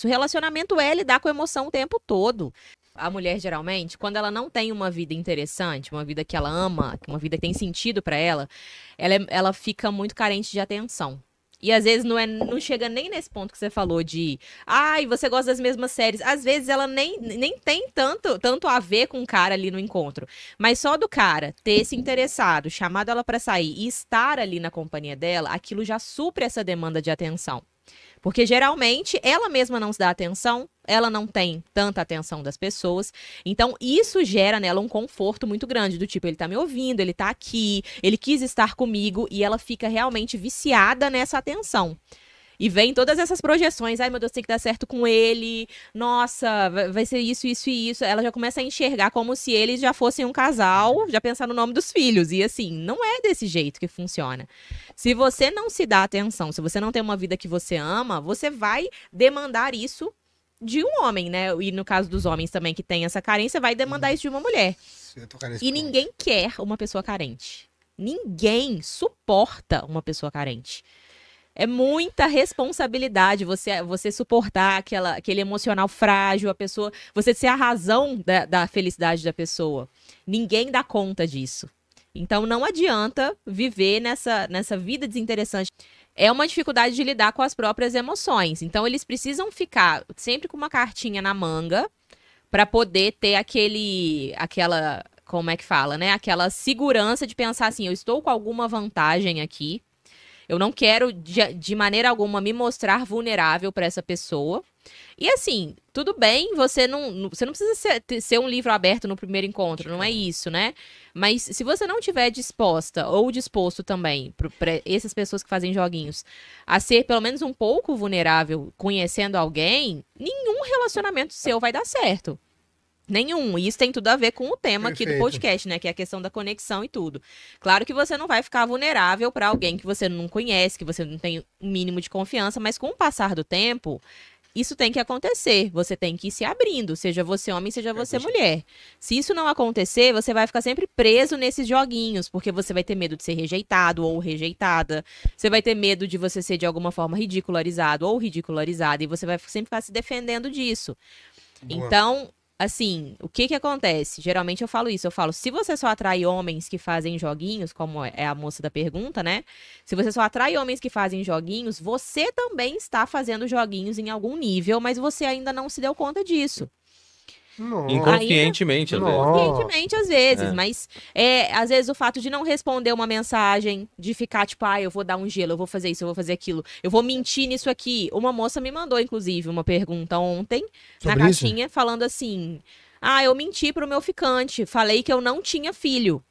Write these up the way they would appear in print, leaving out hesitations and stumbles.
isso. Relacionamento é lidar com emoção o tempo todo. A mulher, geralmente, quando ela não tem uma vida interessante, uma vida que ela ama, uma vida que tem sentido pra ela, ela fica muito carente de atenção. E às vezes não chega nem nesse ponto que você falou de ai, você gosta das mesmas séries. Às vezes ela nem tem tanto a ver com o cara ali no encontro. Mas só do cara ter se interessado, chamado ela pra sair e estar ali na companhia dela, aquilo já supre essa demanda de atenção. Porque geralmente ela mesma não se dá atenção, ela não tem tanta atenção das pessoas. Então isso gera nela um conforto muito grande, do tipo, ele tá me ouvindo, ele tá aqui, ele quis estar comigo, e ela fica realmente viciada nessa atenção. E vem todas essas projeções, ai meu Deus, tem que dar certo com ele, nossa, vai ser isso, isso e isso. Ela já começa a enxergar como se eles já fossem um casal, já pensar no nome dos filhos. E assim, não é desse jeito que funciona. Se você não se dá atenção, se você não tem uma vida que você ama, você vai demandar isso de um homem, né? E no caso dos homens também que tem essa carência, vai demandar isso de uma mulher. Eu tô carente, E pronto. ninguém quer uma pessoa carente. Ninguém suporta uma pessoa carente. É muita responsabilidade você suportar aquele emocional frágil, a pessoa, você ser a razão da felicidade da pessoa. Ninguém dá conta disso. Então não adianta viver nessa vida desinteressante. É uma dificuldade de lidar com as próprias emoções. Então eles precisam ficar sempre com uma cartinha na manga para poder ter aquela, como é que fala, né? Aquela segurança de pensar assim, eu estou com alguma vantagem aqui. Eu não quero, de maneira alguma, me mostrar vulnerável para essa pessoa. E assim, tudo bem, você não precisa ser um livro aberto no primeiro encontro, não é isso, né? Mas se você não estiver disposta ou disposto também, para essas pessoas que fazem joguinhos, a ser pelo menos um pouco vulnerável conhecendo alguém, nenhum relacionamento seu vai dar certo. Nenhum. E isso tem tudo a ver com o tema aqui do Perfeito. podcast, né? Que é a questão da conexão e tudo. Claro que você não vai ficar vulnerável para alguém que você não conhece, que você não tem um mínimo de confiança, mas com o passar do tempo, isso tem que acontecer. Você tem que ir se abrindo, seja você homem, seja você mulher. Se isso não acontecer, você vai ficar sempre preso nesses joguinhos, porque você vai ter medo de ser rejeitado ou rejeitada. Você vai ter medo de você ser de alguma forma ridicularizado ou ridicularizada, e você vai sempre ficar se defendendo disso. Boa. Então, assim, o que acontece? Geralmente eu falo isso, se você só atrai homens que fazem joguinhos, como é a moça da pergunta, né? Se você só atrai homens que fazem joguinhos, você também está fazendo joguinhos em algum nível, mas você ainda não se deu conta disso. Nossa. Inconscientemente, às vezes. Nossa. Conscientemente, às vezes, É. mas às vezes o fato de não responder uma mensagem, de ficar tipo, eu vou dar um gelo, eu vou fazer isso, eu vou fazer aquilo, eu vou mentir nisso aqui. Uma moça me mandou, inclusive, uma pergunta ontem, na Sobre isso? caixinha, falando assim, eu menti pro meu ficante, falei que eu não tinha filho.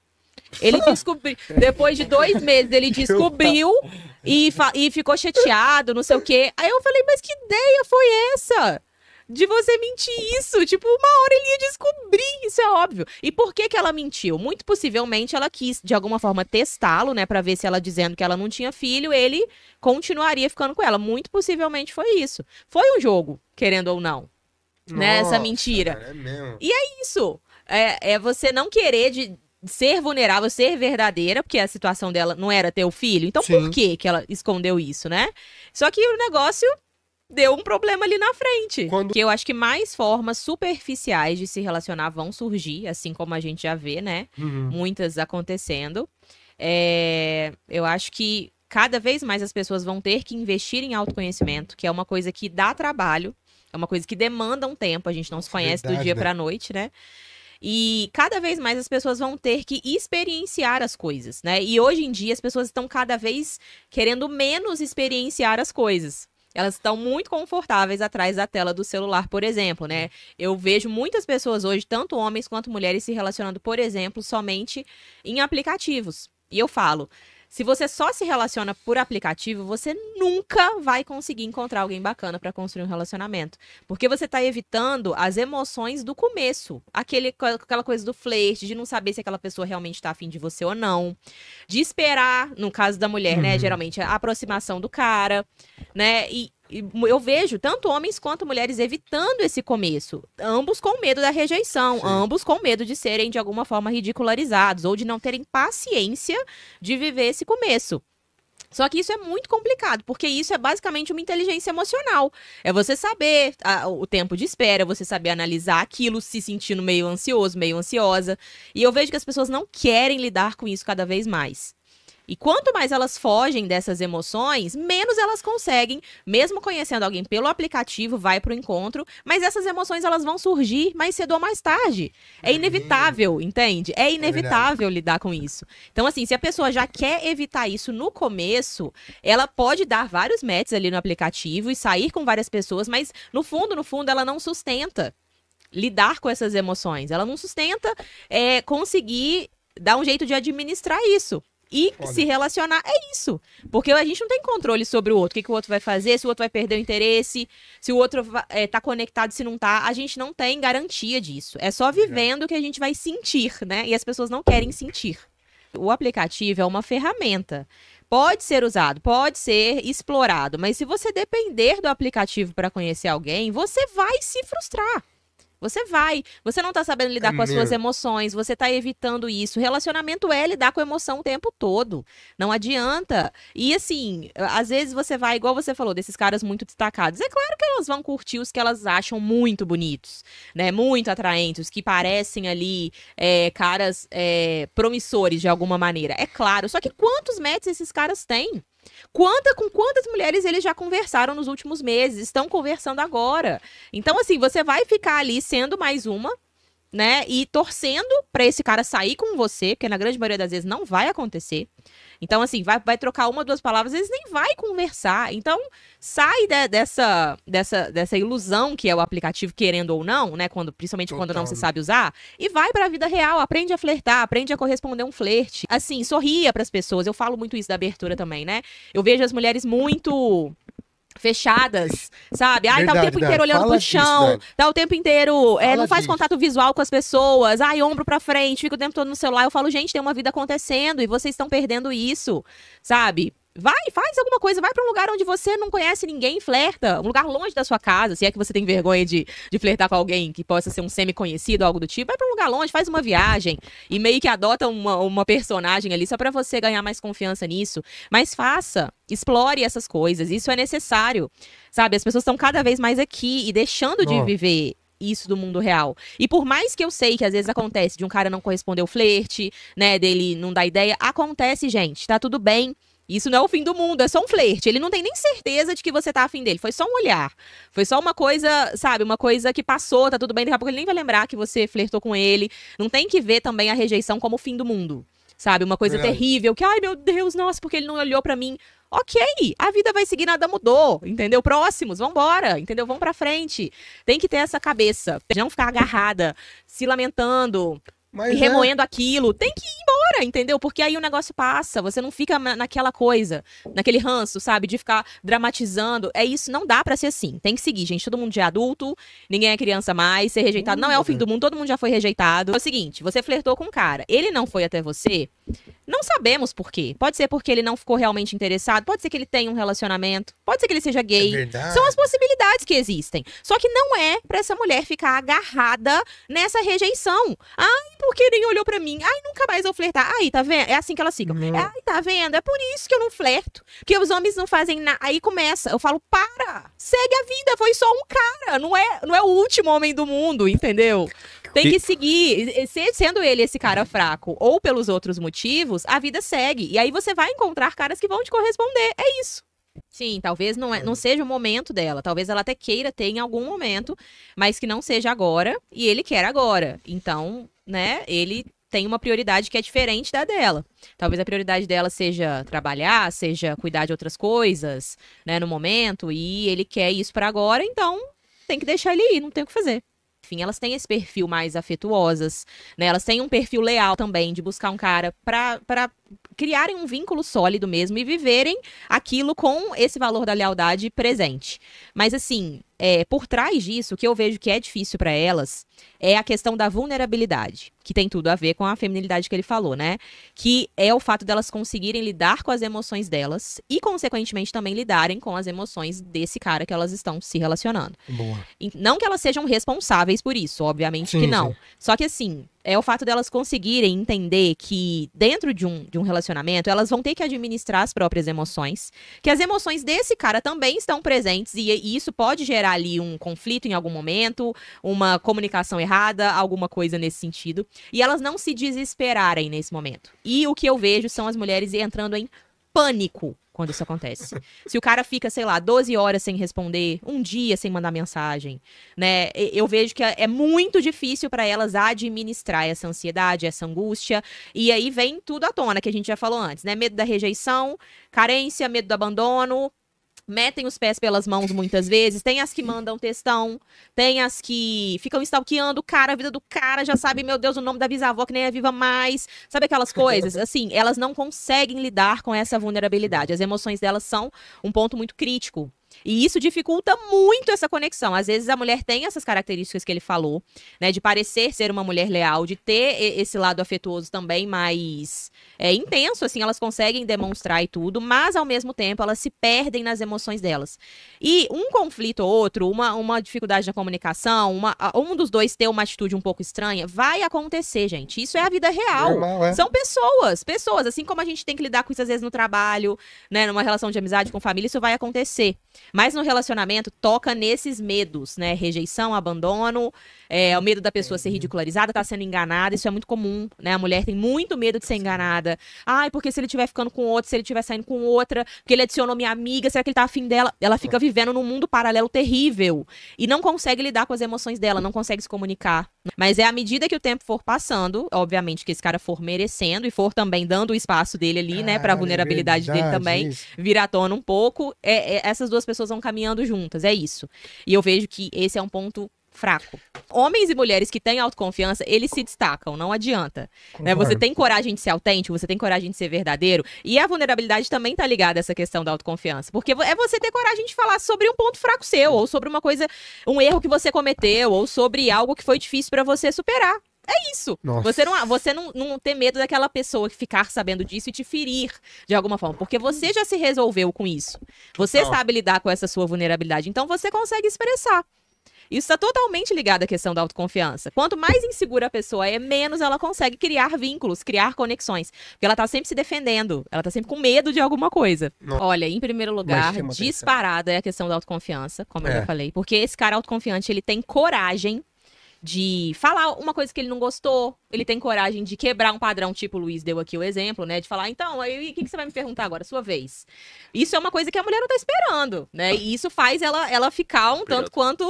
Ele descobriu, depois de 2 meses, ele descobriu e ficou chateado, não sei o quê. Aí eu falei, mas que ideia foi essa? De você mentir isso, tipo, uma hora ele ia descobrir, isso é óbvio. E por que ela mentiu? Muito possivelmente ela quis, de alguma forma, testá-lo, né, pra ver se ela dizendo que ela não tinha filho, ele continuaria ficando com ela. Muito possivelmente foi isso. Foi um jogo, querendo ou não, né, essa Nossa, mentira. cara, é mesmo. Isso, é você não querer de ser vulnerável, ser verdadeira, porque a situação dela não era ter o filho. Então Sim. por que ela escondeu isso, né? Só que o negócio deu um problema ali na frente. Quando- Que eu acho que mais formas superficiais de se relacionar vão surgir, assim como a gente já vê, né? Uhum. Muitas acontecendo. Eu acho que cada vez mais as pessoas vão ter que investir em autoconhecimento, que é uma coisa que dá trabalho, é uma coisa que demanda um tempo, a gente não se conhece do Verdade, dia né? pra noite, né? E cada vez mais as pessoas vão ter que experienciar as coisas, né? E hoje em dia as pessoas estão cada vez querendo menos experienciar as coisas. Elas estão muito confortáveis atrás da tela do celular, por exemplo, né? Eu vejo muitas pessoas hoje, tanto homens quanto mulheres, se relacionando, por exemplo, somente em aplicativos. E eu falo, se você só se relaciona por aplicativo, você nunca vai conseguir encontrar alguém bacana para construir um relacionamento. Porque você tá evitando as emoções do começo. Aquela coisa do flerte, de não saber se aquela pessoa realmente tá afim de você ou não. De esperar, no caso da mulher, né? Geralmente, a aproximação do cara, né? E eu vejo tanto homens quanto mulheres evitando esse começo. Ambos com medo da rejeição, Sim. ambos com medo de serem, de alguma forma, ridicularizados ou de não terem paciência de viver esse começo. Só que isso é muito complicado, porque isso é basicamente uma inteligência emocional. É você saber o tempo de espera, você saber analisar aquilo, se sentindo meio ansioso, meio ansiosa. E eu vejo que as pessoas não querem lidar com isso cada vez mais. E quanto mais elas fogem dessas emoções, menos elas conseguem, mesmo conhecendo alguém pelo aplicativo, vai pro encontro, mas essas emoções elas vão surgir mais cedo ou mais tarde. É inevitável, entende? É inevitável lidar com isso. Então, assim, se a pessoa já quer evitar isso no começo, ela pode dar vários matches ali no aplicativo e sair com várias pessoas, mas no fundo, ela não sustenta lidar com essas emoções. Ela não sustenta conseguir dar um jeito de administrar isso. E se relacionar, é isso. Porque a gente não tem controle sobre o outro. O que o outro vai fazer, se o outro vai perder o interesse, se o outro tá conectado, se não tá. A gente não tem garantia disso. É só vivendo que a gente vai sentir, né? E as pessoas não querem sentir. O aplicativo é uma ferramenta. Pode ser usado, pode ser explorado. Mas se você depender do aplicativo para conhecer alguém, você vai se frustrar. Você não tá sabendo lidar com as suas emoções, você tá evitando isso. Relacionamento é lidar com emoção o tempo todo. Não adianta. E assim, às vezes você vai, igual você falou, desses caras muito destacados. É claro que elas vão curtir os que elas acham muito bonitos, né? Muito atraentes, que parecem ali caras promissores de alguma maneira. É claro. Só que quantos matches esses caras têm? Com quantas mulheres eles já conversaram nos últimos meses, estão conversando agora. Então, assim, você vai ficar ali sendo mais uma, né? E torcendo pra esse cara sair com você, porque na grande maioria das vezes não vai acontecer. Então, assim, vai trocar uma, duas palavras, às vezes nem vai conversar. Então, sai dessa ilusão que é o aplicativo, querendo ou não, né? Principalmente quando não se sabe usar. E vai pra vida real, aprende a flertar, aprende a corresponder um flerte. Assim, sorria pras pessoas. Eu falo muito isso da abertura também, né? Eu vejo as mulheres muito fechadas, sabe? Ai, tá o tempo inteiro olhando pro chão, tá o tempo inteiro, não faz contato visual com as pessoas, ai, ombro pra frente, fica o tempo todo no celular. Eu falo, gente, tem uma vida acontecendo e vocês estão perdendo isso, sabe? Vai, faz alguma coisa, vai pra um lugar onde você não conhece ninguém, flerta, um lugar longe da sua casa, se é que você tem vergonha de flertar com alguém que possa ser um semi-conhecido, algo do tipo, vai pra um lugar longe, faz uma viagem e meio que adota uma personagem ali só pra você ganhar mais confiança nisso, mas faça, explore essas coisas, isso é necessário, sabe? As pessoas estão cada vez mais aqui e deixando de viver isso do mundo real. E por mais que eu sei que às vezes acontece de um cara não corresponder ao flerte, né, dele não dar ideia, acontece, gente, tá tudo bem. Isso não é o fim do mundo, é só um flerte. Ele não tem nem certeza de que você tá afim dele. Foi só um olhar. Foi só uma coisa, sabe? Uma coisa que passou, tá tudo bem. Daqui a pouco ele nem vai lembrar que você flertou com ele. Não tem que ver também a rejeição como o fim do mundo. Sabe? Uma coisa terrível. Que, ai, meu Deus, nossa, porque ele não olhou pra mim. Ok, a vida vai seguir, nada mudou, entendeu? Próximos, vambora, entendeu? Vamos pra frente. Tem que ter essa cabeça. Não ficar agarrada, se lamentando, e remoendo aquilo. Tem que ir embora, entendeu? Porque aí o negócio passa, você não fica naquela coisa, naquele ranço, sabe? De ficar dramatizando. É isso, não dá pra ser assim. Tem que seguir, gente. Todo mundo já é adulto, ninguém é criança mais, ser rejeitado não é o fim do mundo, todo mundo já foi rejeitado. É o seguinte, você flertou com um cara, ele não foi até você, não sabemos por quê. Pode ser porque ele não ficou realmente interessado, pode ser que ele tenha um relacionamento, pode ser que ele seja gay. São as possibilidades que existem. Só que não é pra essa mulher ficar agarrada nessa rejeição. Ai, porque nem olhou pra mim. Ai, nunca mais vou flertar. Aí, tá vendo? É assim que elas ficam. Ai, tá vendo? É por isso que eu não flerto. Porque os homens não fazem nada. Aí começa. Eu falo, para! Segue a vida. Foi só um cara. Não é o último homem do mundo, entendeu? Tem que seguir. Sendo ele esse cara fraco ou pelos outros motivos, a vida segue. E aí você vai encontrar caras que vão te corresponder. É isso. Sim, talvez não seja o momento dela. Talvez ela até queira ter em algum momento, mas que não seja agora. E ele quer agora. Então, né, ele tem uma prioridade que é diferente da dela. Talvez a prioridade dela seja trabalhar, seja cuidar de outras coisas, né, no momento. E ele quer isso pra agora, então tem que deixar ele ir, não tem o que fazer. Enfim, elas têm esse perfil mais afetuosas, né? Elas têm um perfil leal também, de buscar um cara pra criarem um vínculo sólido mesmo e viverem aquilo com esse valor da lealdade presente. Mas assim, por trás disso, o que eu vejo que é difícil pra elas é a questão da vulnerabilidade, que tem tudo a ver com a feminilidade que ele falou, né? Que é o fato delas conseguirem lidar com as emoções delas e, consequentemente, também lidarem com as emoções desse cara que elas estão se relacionando. Boa. Não que elas sejam responsáveis por isso, obviamente que não. Sim. Só que assim, é o fato delas conseguirem entender que dentro de um relacionamento, elas vão ter que administrar as próprias emoções, que as emoções desse cara também estão presentes e isso pode gerar ali um conflito em algum momento, uma comunicação errada, alguma coisa nesse sentido, e elas não se desesperarem nesse momento. E o que eu vejo são as mulheres entrando em pânico quando isso acontece. Se o cara fica, sei lá, 12 horas sem responder, um dia sem mandar mensagem, né? Eu vejo que é muito difícil para elas administrar essa ansiedade, essa angústia. E aí vem tudo à tona, que a gente já falou antes, né? Medo da rejeição, carência, medo do abandono. Metem os pés pelas mãos muitas vezes. Tem as que mandam textão. Tem as que ficam stalkeando o cara, a vida do cara. Já sabe, meu Deus, o nome da bisavó que nem é viva mais. Sabe aquelas coisas? Assim, elas não conseguem lidar com essa vulnerabilidade. As emoções delas são um ponto muito crítico. E isso dificulta muito essa conexão. Às vezes a mulher tem essas características que ele falou, né? De parecer ser uma mulher leal, de ter esse lado afetuoso também mais intenso, assim, elas conseguem demonstrar e tudo, mas ao mesmo tempo elas se perdem nas emoções delas. E um conflito ou outro, uma dificuldade na comunicação, um dos dois ter uma atitude um pouco estranha, vai acontecer, gente. Isso é a vida real. Normal, é. São pessoas, assim como a gente tem que lidar com isso às vezes no trabalho, né? Numa relação de amizade com família, isso vai acontecer. Mas no relacionamento, toca nesses medos, né? Rejeição, abandono, o medo da pessoa ser ridicularizada, tá sendo enganada, isso é muito comum, né? A mulher tem muito medo de ser enganada. Ai, porque se ele estiver ficando com outro, se ele estiver saindo com outra, porque ele adicionou minha amiga, será que ele tá afim dela? Ela fica vivendo num mundo paralelo terrível e não consegue lidar com as emoções dela, não consegue se comunicar. Mas à medida que o tempo for passando, obviamente que esse cara for merecendo e for também dando o espaço dele ali, né? Pra vulnerabilidade dele também vir à tona um pouco, essas duas pessoas vão caminhando juntas, é isso. E eu vejo que esse é um ponto fraco. Homens e mulheres que têm autoconfiança, eles se destacam, não adianta. Né? Você tem coragem de ser autêntico, você tem coragem de ser verdadeiro, e a vulnerabilidade também tá ligada a essa questão da autoconfiança, porque é você ter coragem de falar sobre um ponto fraco seu, ou sobre uma coisa, um erro que você cometeu, ou sobre algo que foi difícil pra você superar. É isso. Nossa. Você não ter medo daquela pessoa que ficar sabendo disso e te ferir de alguma forma. Porque você já se resolveu com isso. Você sabe lidar com essa sua vulnerabilidade. Então você consegue expressar. Isso está totalmente ligado à questão da autoconfiança. Quanto mais insegura a pessoa é, menos ela consegue criar vínculos, criar conexões. Porque ela tá sempre se defendendo. Ela tá sempre com medo de alguma coisa. Não. Olha, em primeiro lugar, disparada é a questão da autoconfiança, como eu já falei. Porque esse cara autoconfiante, ele tem coragem de falar uma coisa que ele não gostou, ele tem coragem de quebrar um padrão, tipo o Luiz deu aqui o exemplo, né? De falar, então, aí o que você vai me perguntar agora? Sua vez. Isso é uma coisa que a mulher não tá esperando, né? E isso faz ela ficar um tanto quanto...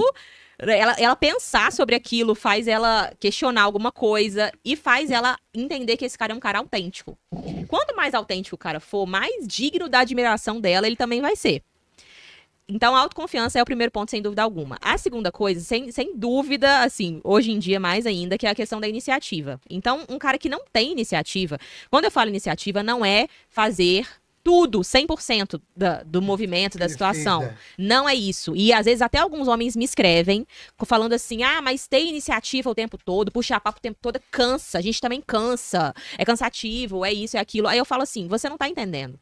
Ela pensar sobre aquilo, faz ela questionar alguma coisa e faz ela entender que esse cara é um cara autêntico. Quanto mais autêntico o cara for, mais digno da admiração dela ele também vai ser. Então, a autoconfiança é o primeiro ponto, sem dúvida alguma. A segunda coisa, sem dúvida, assim, hoje em dia mais ainda, que é a questão da iniciativa. Então, um cara que não tem iniciativa, quando eu falo iniciativa, não é fazer tudo, 100% do movimento, da situação. Não é isso. E às vezes até alguns homens me escrevem falando assim, mas ter iniciativa o tempo todo, puxar papo o tempo todo, cansa. A gente também cansa. É cansativo, é isso, é aquilo. Aí eu falo assim, você não tá entendendo.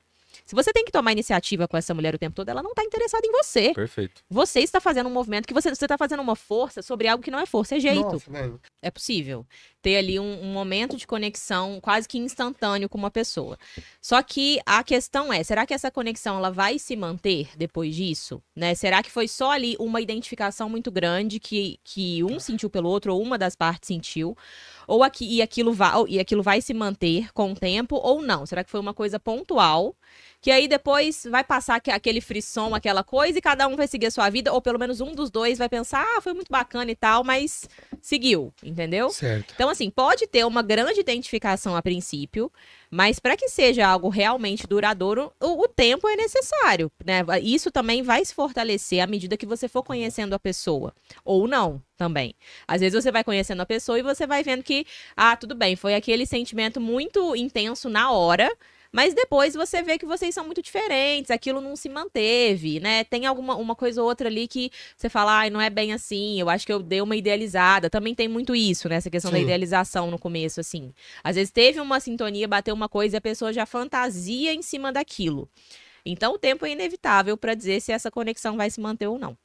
Se você tem que tomar iniciativa com essa mulher o tempo todo, ela não tá interessada em você. Perfeito. Você está fazendo um movimento que você tá fazendo uma força sobre algo que não é força, é jeito. Nossa, velho. É possível ter ali um momento de conexão quase que instantâneo com uma pessoa. Só que a questão é, será que essa conexão ela vai se manter depois disso? Né? Será que foi só ali uma identificação muito grande que um sentiu pelo outro, ou uma das partes sentiu? E aquilo vai se manter com o tempo ou não? Será que foi uma coisa pontual? Que aí depois vai passar aquele frisson, aquela coisa, e cada um vai seguir a sua vida, ou pelo menos um dos dois vai pensar, foi muito bacana e tal, mas seguiu, entendeu? Certo. Então, assim, pode ter uma grande identificação a princípio, mas para que seja algo realmente duradouro, o tempo é necessário, né? Isso também vai se fortalecer à medida que você for conhecendo a pessoa, ou não, também. Às vezes você vai conhecendo a pessoa e você vai vendo que, tudo bem, foi aquele sentimento muito intenso na hora, mas depois você vê que vocês são muito diferentes, aquilo não se manteve, né? Tem uma coisa ou outra ali que você fala, não é bem assim, eu acho que eu dei uma idealizada. Também tem muito isso, né? Essa questão da idealização no começo, assim. Às vezes teve uma sintonia, bateu uma coisa e a pessoa já fantasia em cima daquilo. Então o tempo é inevitável para dizer se essa conexão vai se manter ou não.